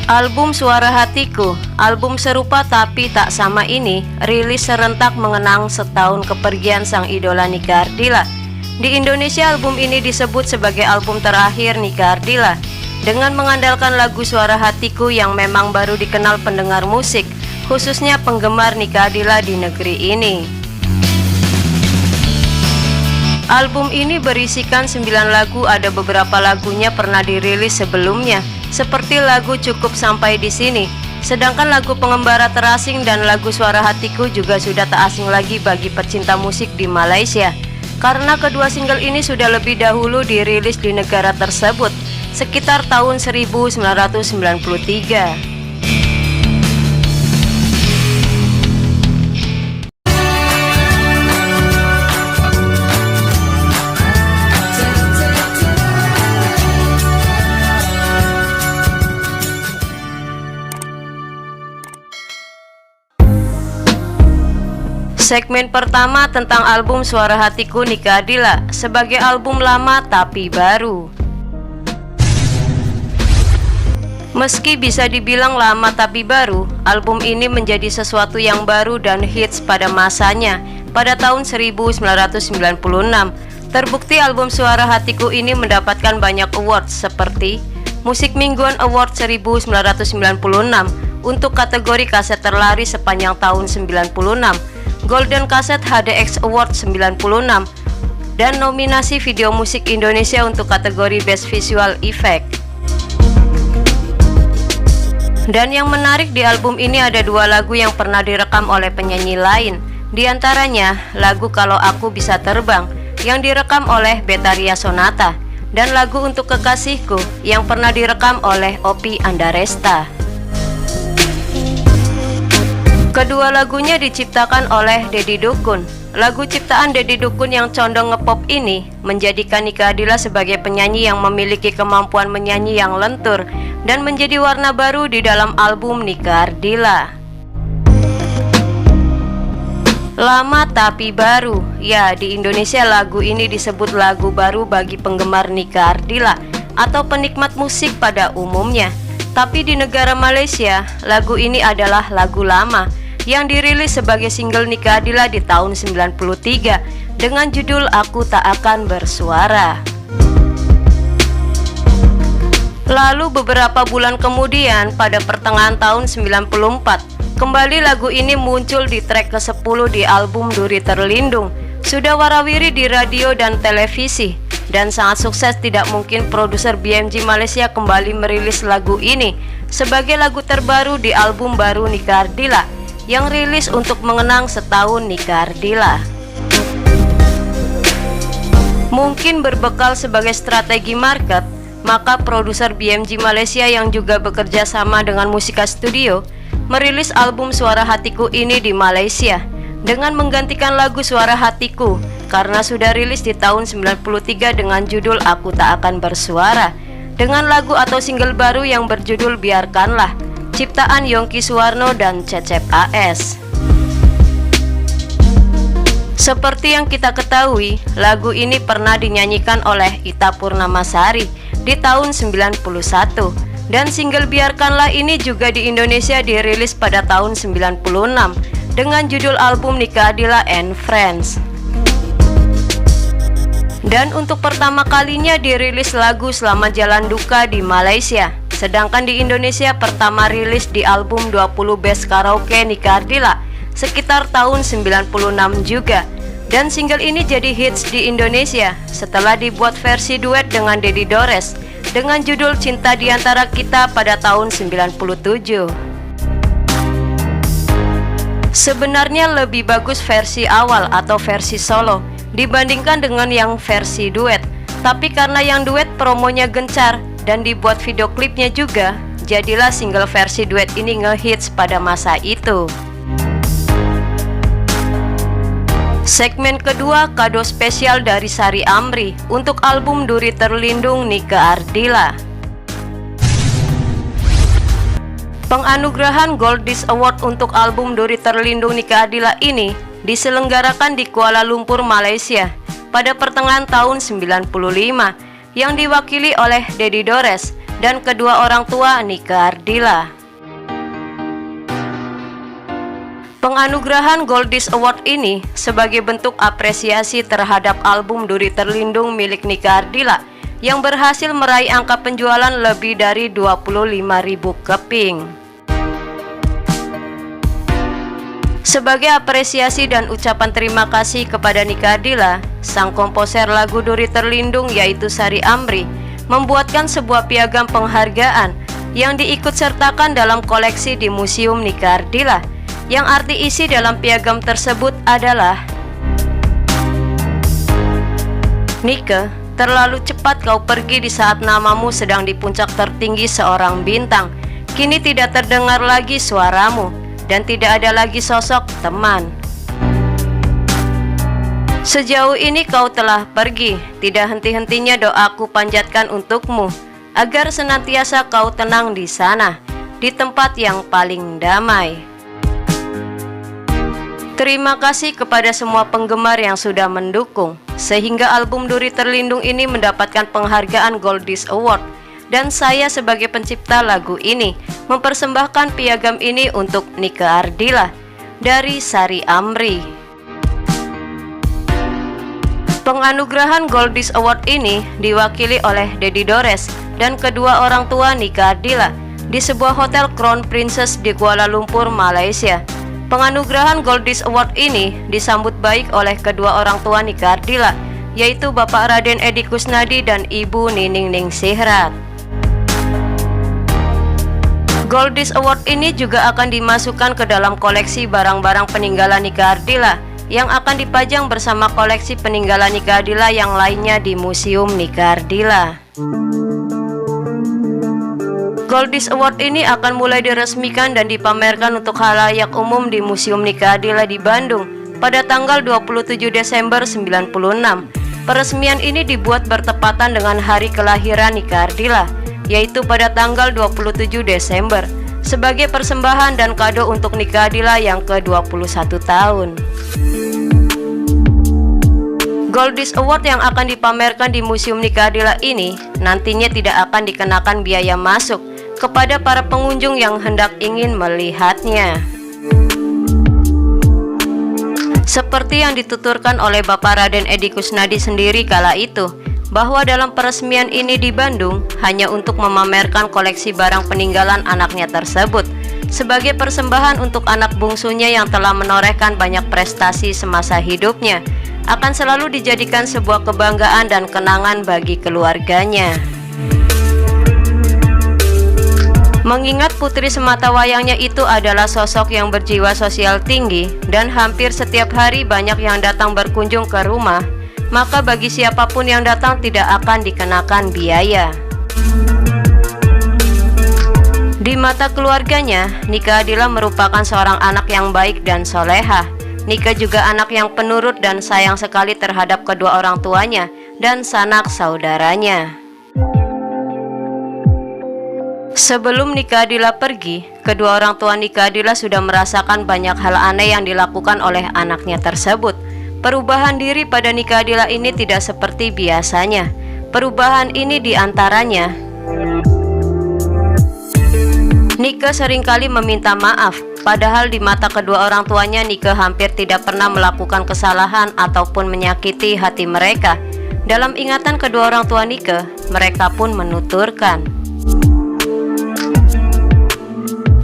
Album Suara Hatiku, album serupa tapi tak sama ini, rilis serentak mengenang setahun kepergian sang idola Nike Ardilla. Di Indonesia, album ini disebut sebagai album terakhir Nike Ardilla, dengan mengandalkan lagu Suara Hatiku yang memang baru dikenal pendengar musik, khususnya penggemar Nike Ardilla di negeri ini. Album ini berisikan 9 lagu, ada beberapa lagunya pernah dirilis sebelumnya, seperti lagu Cukup Sampai di Sini. Sedangkan lagu Pengembara Terasing dan lagu Suara Hatiku juga sudah tak asing lagi bagi pecinta musik di Malaysia, karena kedua single ini sudah lebih dahulu dirilis di negara tersebut, sekitar tahun 1993. Segmen pertama tentang album Suara Hatiku Nike Ardilla sebagai album lama tapi baru. Meski bisa dibilang lama tapi baru, album ini menjadi sesuatu yang baru dan hits pada masanya pada tahun 1996. Terbukti album Suara Hatiku ini mendapatkan banyak awards seperti Musik Mingguan Award 1996 untuk kategori kaset terlaris sepanjang tahun 96, Golden Cassette HDX Award 96, dan nominasi video musik Indonesia untuk kategori Best Visual Effect. Dan yang menarik di album ini ada 2 lagu yang pernah direkam oleh penyanyi lain, di antaranya lagu Kalau Aku Bisa Terbang yang direkam oleh Betharia Sonata, dan lagu Untuk Kekasihku yang pernah direkam oleh Oppie Andaresta. Kedua lagunya diciptakan oleh Deddy Dukun. Lagu ciptaan Deddy Dukun yang condong ngepop ini menjadikan Nike Ardilla sebagai penyanyi yang memiliki kemampuan menyanyi yang lentur dan menjadi warna baru di dalam album Nike Ardilla. Lama tapi baru. Ya, di Indonesia lagu ini disebut lagu baru bagi penggemar Nike Ardilla atau penikmat musik pada umumnya. Tapi di negara Malaysia, lagu ini adalah lagu lama yang dirilis sebagai single Nike Ardilla di tahun 93 dengan judul Aku Tak Akan Bersuara. Lalu beberapa bulan kemudian pada pertengahan tahun 94, kembali lagu ini muncul di track ke-10 di album Duri Terlindung. Sudah warawiri di radio dan televisi dan sangat sukses. Tidak mungkin produser BMG Malaysia kembali merilis lagu ini sebagai lagu terbaru di album baru Nike Ardilla yang rilis untuk mengenang setahun Nike Ardilla. Mungkin berbekal sebagai strategi market, maka produser BMG Malaysia yang juga bekerja sama dengan Musika Studio merilis album Suara Hatiku ini di Malaysia dengan menggantikan lagu Suara Hatiku karena sudah rilis di tahun 93 dengan judul Aku Tak Akan Bersuara, dengan lagu atau single baru yang berjudul Biarkanlah, ciptaan Yongki Suwarno dan Cecep AS. Seperti yang kita ketahui, lagu ini pernah dinyanyikan oleh Ita Purnamasari di tahun 91, dan single Biarkanlah ini juga di Indonesia dirilis pada tahun 96 dengan judul album Nike Ardilla and Friends. Dan untuk pertama kalinya dirilis lagu Selama Jalan Duka di Malaysia. Sedangkan di Indonesia pertama rilis di album 20 Best Karaoke Nike Ardilla sekitar tahun 96 juga. Dan single ini jadi hits di Indonesia setelah dibuat versi duet dengan Deddy Dores dengan judul Cinta Di Antara Kita pada tahun 97. Sebenarnya lebih bagus versi awal atau versi solo dibandingkan dengan yang versi duet. Tapi karena yang duet promonya gencar dan dibuat video klipnya juga, jadilah single versi duet ini ngehits pada masa itu. Segmen kedua, kado spesial dari Sari Amri untuk album Duri Terlindung Nike Ardilla. Penganugerahan Gold Disc Award untuk album Duri Terlindung Nike Ardilla ini diselenggarakan di Kuala Lumpur, Malaysia pada pertengahan tahun 95 yang diwakili oleh Deddy Dores dan kedua orang tua Nika Ardila. Penganugerahan Goldies Award ini sebagai bentuk apresiasi terhadap album Duri Terlindung milik Nika Ardila yang berhasil meraih angka penjualan lebih dari 25.000 keping. Sebagai apresiasi dan ucapan terima kasih kepada Nika Ardila, sang komposer lagu Duri Terlindung yaitu Sari Amri membuatkan sebuah piagam penghargaan yang diikutsertakan dalam koleksi di Museum Nika Ardila, yang arti isi dalam piagam tersebut adalah: Nika, terlalu cepat kau pergi di saat namamu sedang di puncak tertinggi seorang bintang. Kini tidak terdengar lagi suaramu dan tidak ada lagi sosok teman. Sejauh ini kau telah pergi, tidak henti-hentinya doaku panjatkan untukmu, agar senantiasa kau tenang di sana, di tempat yang paling damai. Terima kasih kepada semua penggemar yang sudah mendukung, sehingga album Duri Terlindung ini mendapatkan penghargaan Goldies Award. Dan saya sebagai pencipta lagu ini mempersembahkan piagam ini untuk Nika Ardila dari Sari Amri. Penganugerahan Goldies Award ini diwakili oleh Dedi Dores dan kedua orang tua Nika Ardila di sebuah hotel Crown Princess di Kuala Lumpur, Malaysia. Penganugerahan Goldies Award ini disambut baik oleh kedua orang tua Nika Ardila, yaitu Bapak Raden Edi Kusnadi dan Ibu Nining Ningsihrat. Goldies Award ini juga akan dimasukkan ke dalam koleksi barang-barang peninggalan Nika Ardila yang akan dipajang bersama koleksi peninggalan Nika Ardila yang lainnya di Museum Nika Ardila. Goldies Award ini akan mulai diresmikan dan dipamerkan untuk khalayak umum di Museum Nika Ardila di Bandung pada tanggal 27 Desember 96. Peresmian ini dibuat bertepatan dengan hari kelahiran Nika Ardila, yaitu pada tanggal 27 Desember, sebagai persembahan dan kado untuk Nika Ardila yang ke-21 tahun. Goldies Award yang akan dipamerkan di Museum Nika Ardila ini nantinya tidak akan dikenakan biaya masuk kepada para pengunjung yang hendak ingin melihatnya. Seperti yang dituturkan oleh Bapak Raden Edi Kusnadi sendiri kala itu, bahwa dalam peresmian ini di Bandung hanya untuk memamerkan koleksi barang peninggalan anaknya tersebut sebagai persembahan untuk anak bungsunya yang telah menorehkan banyak prestasi semasa hidupnya, akan selalu dijadikan sebuah kebanggaan dan kenangan bagi keluarganya. Mengingat putri semata wayangnya itu adalah sosok yang berjiwa sosial tinggi dan hampir setiap hari banyak yang datang berkunjung ke rumah, maka bagi siapapun yang datang tidak akan dikenakan biaya. Di mata keluarganya, Nika Ardila merupakan seorang anak yang baik dan soleha. Nika juga anak yang penurut dan sayang sekali terhadap kedua orang tuanya dan sanak saudaranya. Sebelum Nika Ardila pergi, kedua orang tua Nika Ardila sudah merasakan banyak hal aneh yang dilakukan oleh anaknya tersebut. Perubahan diri pada Nika Ardila ini tidak seperti biasanya. Perubahan ini diantaranya, Nika seringkali meminta maaf, padahal di mata kedua orang tuanya Nika hampir tidak pernah melakukan kesalahan ataupun menyakiti hati mereka. Dalam ingatan kedua orang tua Nika, mereka pun menuturkan,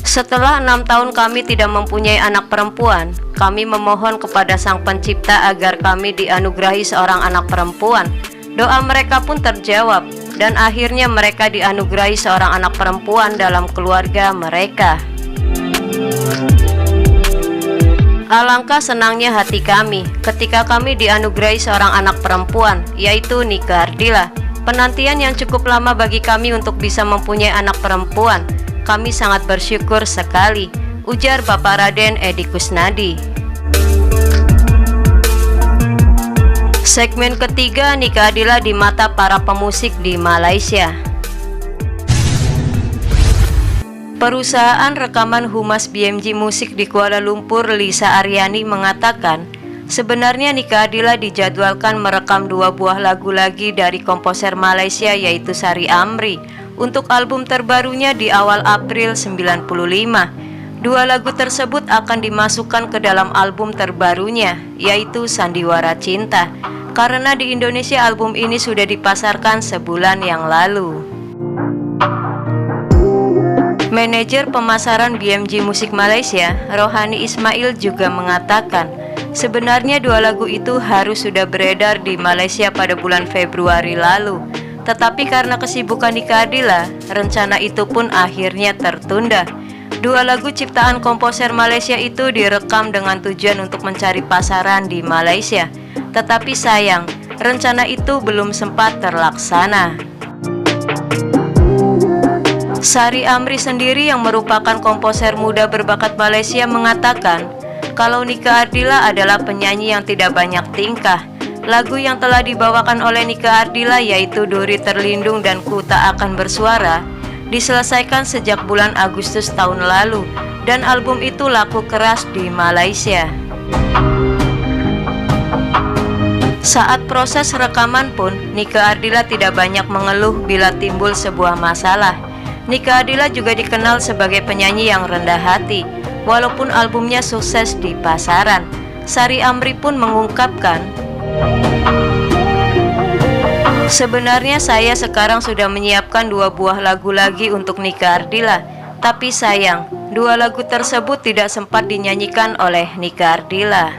setelah 6 tahun kami tidak mempunyai anak perempuan, kami memohon kepada Sang Pencipta agar kami dianugerahi seorang anak perempuan. Doa mereka pun terjawab, dan akhirnya mereka dianugerahi seorang anak perempuan dalam keluarga mereka. Alangkah senangnya hati kami ketika kami dianugerahi seorang anak perempuan, yaitu Nika Ardila. Penantian yang cukup lama bagi kami untuk bisa mempunyai anak perempuan. Kami sangat bersyukur sekali, ujar Bapak Raden Edi Kusnadi. Segmen ketiga, Nika Ardila di mata para pemusik di Malaysia. Perusahaan rekaman humas BMG Musik di Kuala Lumpur, Lisa Aryani, mengatakan sebenarnya Nika Ardila dijadwalkan merekam 2 buah lagu lagi dari komposer Malaysia, yaitu Sari Amri, untuk album terbarunya di awal April 95. Dua lagu tersebut akan dimasukkan ke dalam album terbarunya, yaitu Sandiwara Cinta, karena di Indonesia album ini sudah dipasarkan sebulan yang lalu. Manajer pemasaran BMG Musik Malaysia, Rohani Ismail juga mengatakan, sebenarnya dua lagu itu harus sudah beredar di Malaysia pada bulan Februari lalu. Tetapi karena kesibukan Nika Ardila, rencana itu pun akhirnya tertunda. Dua lagu ciptaan komposer Malaysia itu direkam dengan tujuan untuk mencari pasaran di Malaysia. Tetapi sayang, rencana itu belum sempat terlaksana. Sari Amri sendiri yang merupakan komposer muda berbakat Malaysia mengatakan, kalau Nika Ardila adalah penyanyi yang tidak banyak tingkah. Lagu yang telah dibawakan oleh Nika Ardila yaitu Duri Terlindung dan Ku Tak Akan Bersuara diselesaikan sejak bulan Agustus tahun lalu, dan album itu laku keras di Malaysia. Saat proses rekaman pun, Nika Ardila tidak banyak mengeluh bila timbul sebuah masalah. Nika Ardila juga dikenal sebagai penyanyi yang rendah hati, walaupun albumnya sukses di pasaran. Sari Amri pun mengungkapkan, sebenarnya saya sekarang sudah menyiapkan 2 buah lagu lagi untuk Nika Ardila, tapi sayang, 2 lagu tersebut tidak sempat dinyanyikan oleh Nika Ardila.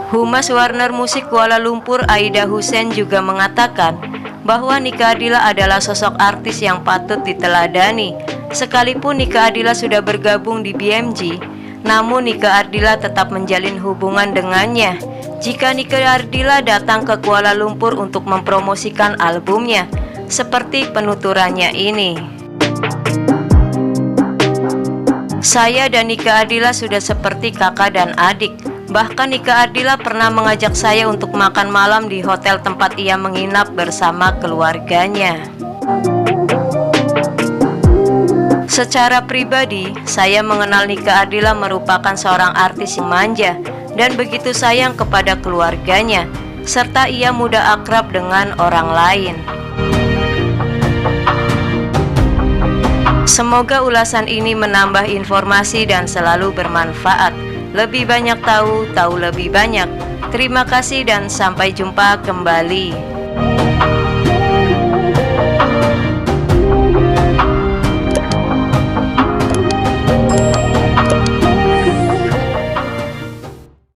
Humas Warner Musik Kuala Lumpur, Aida Hussein juga mengatakan bahwa Nika Ardila adalah sosok artis yang patut diteladani. Sekalipun Nika Ardila sudah bergabung di BMG, namun Nika Ardila tetap menjalin hubungan dengannya. Jika Nika Ardila datang ke Kuala Lumpur untuk mempromosikan albumnya, seperti penuturannya ini. Saya dan Nika Ardila sudah seperti kakak dan adik. Bahkan Nika Ardila pernah mengajak saya untuk makan malam di hotel tempat ia menginap bersama keluarganya. Secara pribadi, saya mengenal Nika Ardila merupakan seorang artis yang manja dan begitu sayang kepada keluarganya, serta ia mudah akrab dengan orang lain. Semoga ulasan ini menambah informasi dan selalu bermanfaat. Lebih banyak tahu lebih banyak. Terima kasih dan sampai jumpa kembali.